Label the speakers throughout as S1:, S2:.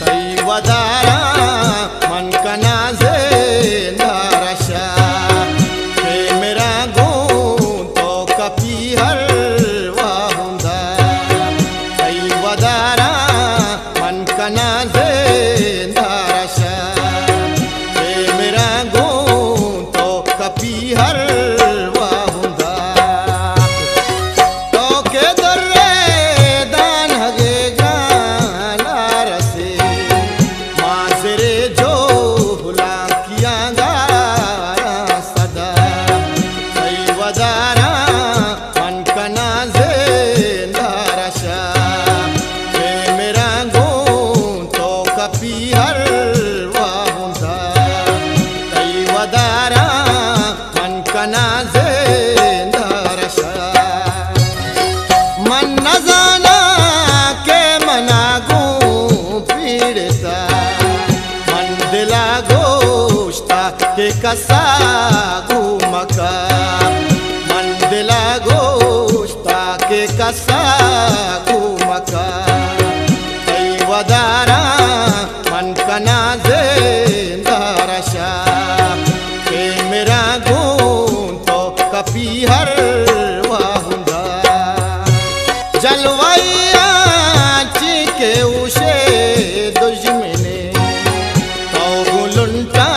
S1: तई वदारा मन का नाजे नारशा के मेरा गो तो कपी हर वाहुंदा तई वदारा मन का नाजे नारशा के मेरा गो तो कपी हर के कसा घूमका मन दिला गोश्ता के कसा घूमका तई वदारा मन का नाजे नारशा के मेरा गूं तो कपी हर वाहुंदा जलवाइया के उशे दुश्मने तो गुलुंटा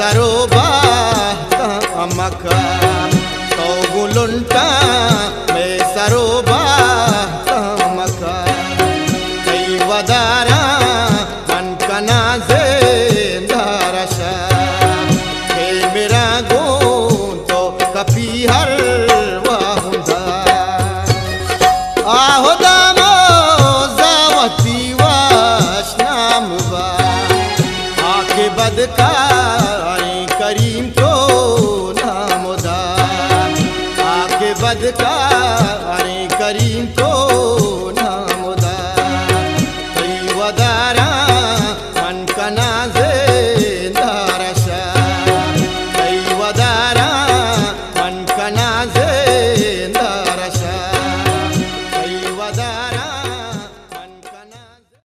S1: सरोबा अमका तो गुलुंटा में सरोबा अमका कई वदारा मन का नाजे नारशा के मेरा गो तो कपी हर वाहुंदा आहो दामो जावती वाशनाम बा आके बदका करीम तो नामुदा आके बदका